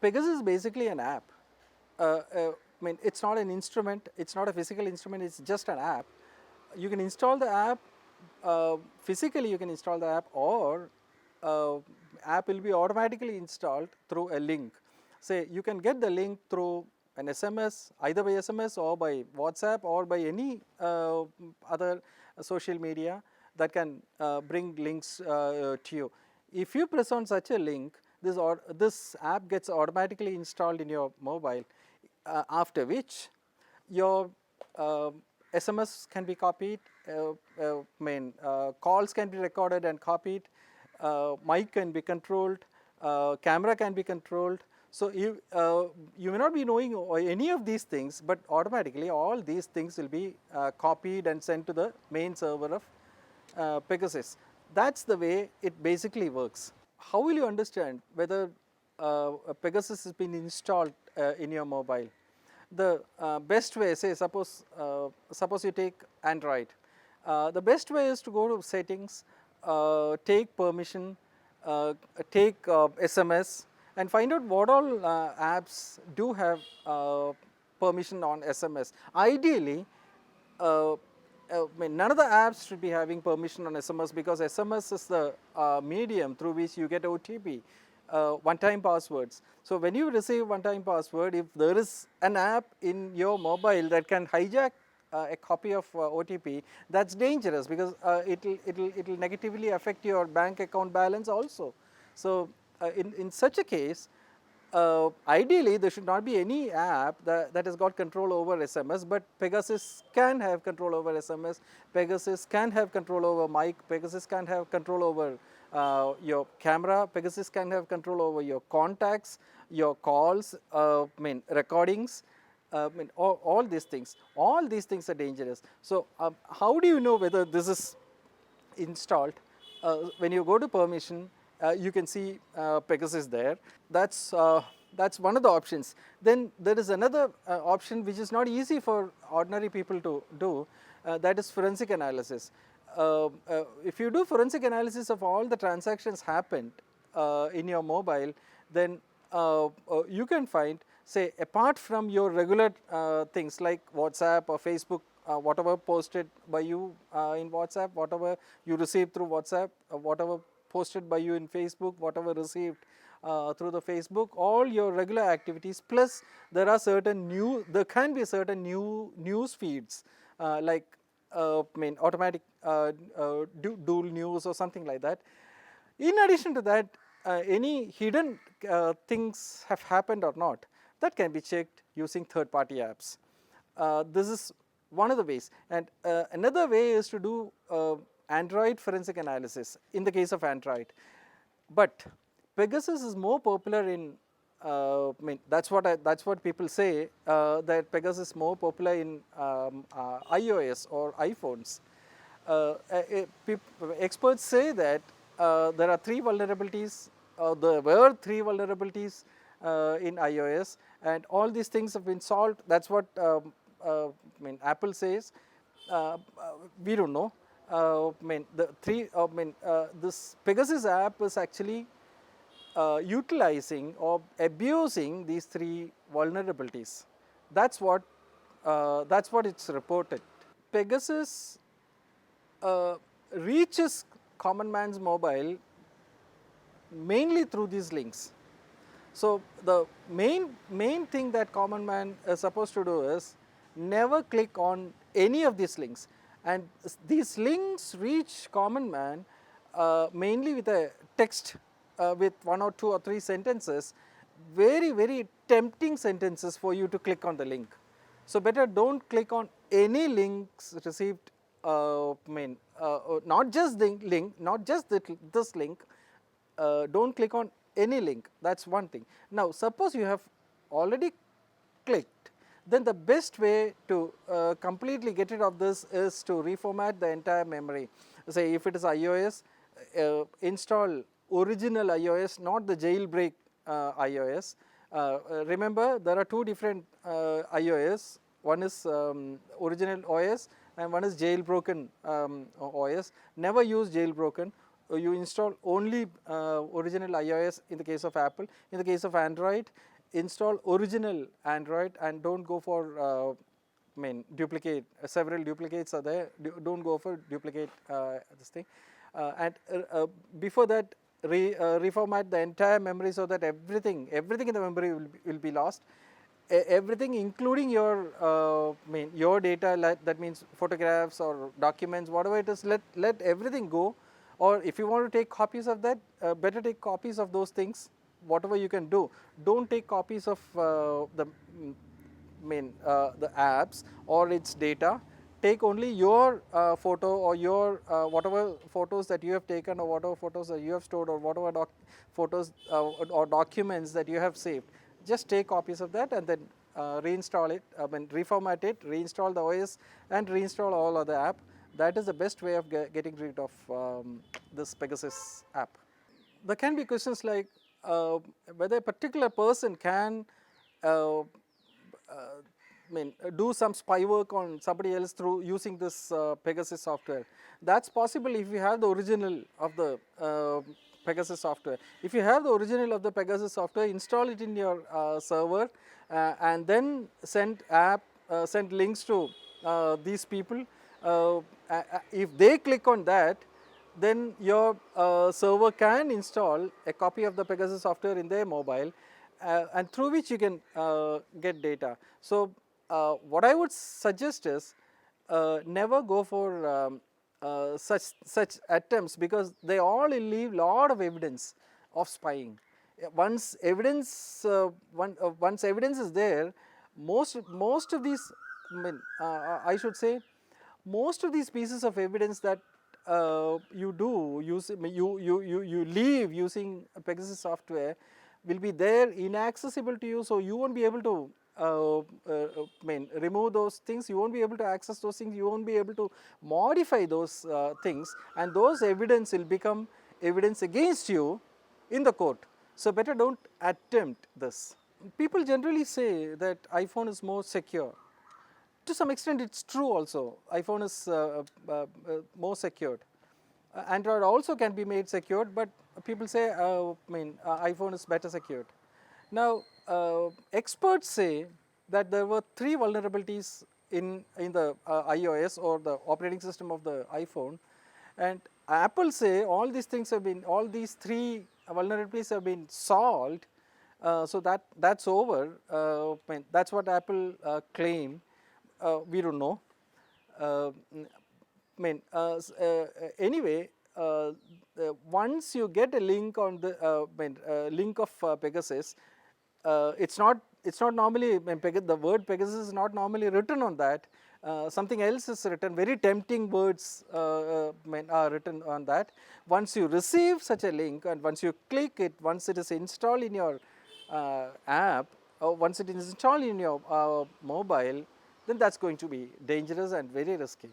Pegasus is basically an app. I mean, it's not an instrument, it's not a physical instrument, it's just an app. You can install the app, physically you can install the app, or app will be automatically installed through a link. Say you can get the link through an SMS, either by SMS or by WhatsApp or by any other social media that can bring links to you. If you press on such a link, this app gets automatically installed in your mobile, after which your SMS can be copied, calls can be recorded and copied, mic can be controlled, camera can be controlled. So you may not be knowing any of these things, but automatically all these things will be copied and sent to the main server of Pegasus. That's the way it basically works. How will you understand whether Pegasus has been installed in your mobile? The best way, say suppose you take Android, the best way is to go to settings, take permission, take SMS, and find out what all apps do have permission on SMS. Ideally, none of the apps should be having permission on SMS, because SMS is the medium through which you get OTP, one-time passwords. So when you receive one-time password, if there is an app in your mobile that can hijack a copy of OTP, that's dangerous, because it'll negatively affect your bank account balance also. So in such a case, ideally there should not be any app that has got control over SMS, but Pegasus can have control over SMS, Pegasus can have control over mic, Pegasus can have control over your camera, Pegasus can have control over your contacts, your calls, recordings, all these things. All these things are dangerous. So how do you know whether this is installed? When you go to permission, you can see Pegasus there. That's one of the options. Then there is another option which is not easy for ordinary people to do, that is forensic analysis. If you do forensic analysis of all the transactions happened in your mobile, then you can find, say, apart from your regular things like WhatsApp or Facebook, whatever posted by you in WhatsApp, whatever you received through WhatsApp, whatever posted by you in Facebook, whatever received through the Facebook, all your regular activities, plus there can be certain new news feeds like automatic dual news or something like that. In addition to that, any hidden things have happened or not, that can be checked using third-party apps. This is one of the ways, and another way is to do Android forensic analysis in the case of Android. But Pegasus is more popular in, that's what people say, that Pegasus is more popular in iOS or iPhones. Experts say that there are three vulnerabilities, there were three vulnerabilities in iOS, and all these things have been solved. That's what Apple says. We don't know. This Pegasus app is actually utilizing or abusing these three vulnerabilities. That's what it's reported. Pegasus reaches common man's mobile mainly through these links. So the main thing that common man is supposed to do is never click on any of these links, and these links reach common man mainly with a text with 1 or 2 or 3 sentences, very tempting sentences for you to click on the link. So better don't click on any links received, not just the link, not just this link, don't click on any link. That's one thing. Now suppose you have already clicked, then the best way to completely get rid of this is to reformat the entire memory. Say if it is iOS, install original iOS, not the jailbreak iOS. Remember, there are two different iOS. One is original OS and one is jailbroken OS. Never use jailbroken. You install only original iOS in the case of Apple. In the case of Android, install original Android and don't go for duplicate. Several duplicates are there. Don't go for duplicate this thing. Before that, reformat the entire memory so that everything in the memory will be lost. Everything, including your data, that means photographs or documents, whatever it is, let everything go. Or if you want to take copies of that, better take copies of those things, whatever you can do. Don't take copies of the apps or its data. Take only your photo or your whatever photos that you have taken, or whatever photos that you have stored, or whatever photos or documents that you have saved. Just take copies of that and then reinstall it, reformat it, reinstall the OS and reinstall all other app. That is the best way of getting rid of this Pegasus app. There can be questions like whether a particular person can do some spy work on somebody else through using this Pegasus software. That's possible if you have the original of the Pegasus software. If you have the original of the Pegasus software, install it in your server and then send links to these people. If they click on that, then your server can install a copy of the Pegasus software in their mobile, and through which you can get data. So what I would suggest is never go for such attempts, because they all leave lot of evidence of spying. Once evidence is there, most of these, I should say, most of these pieces of evidence that you leave using Pegasus software will be there, inaccessible to you, so you won't be able to remove those things, you won't be able to access those things, you won't be able to modify those things, and those evidence will become evidence against you in the court. So better don't attempt this. People generally say that iPhone is more secure. To some extent it's true also. iPhone is more secured. Android also can be made secured, but people say iPhone is better secured. Now experts say that there were 3 vulnerabilities in the iOS or the operating system of the iPhone, and Apple say all these 3 vulnerabilities have been solved. So that's over. That's what Apple claim. We don't know. Anyway, once you get a link on the link of Pegasus, it's not normally, the word Pegasus is not normally written on that. Something else is written. Very tempting words are written on that. Once you receive such a link and once you click it, once it is installed in your app, or once it is installed in your mobile, then that's going to be dangerous and very risky.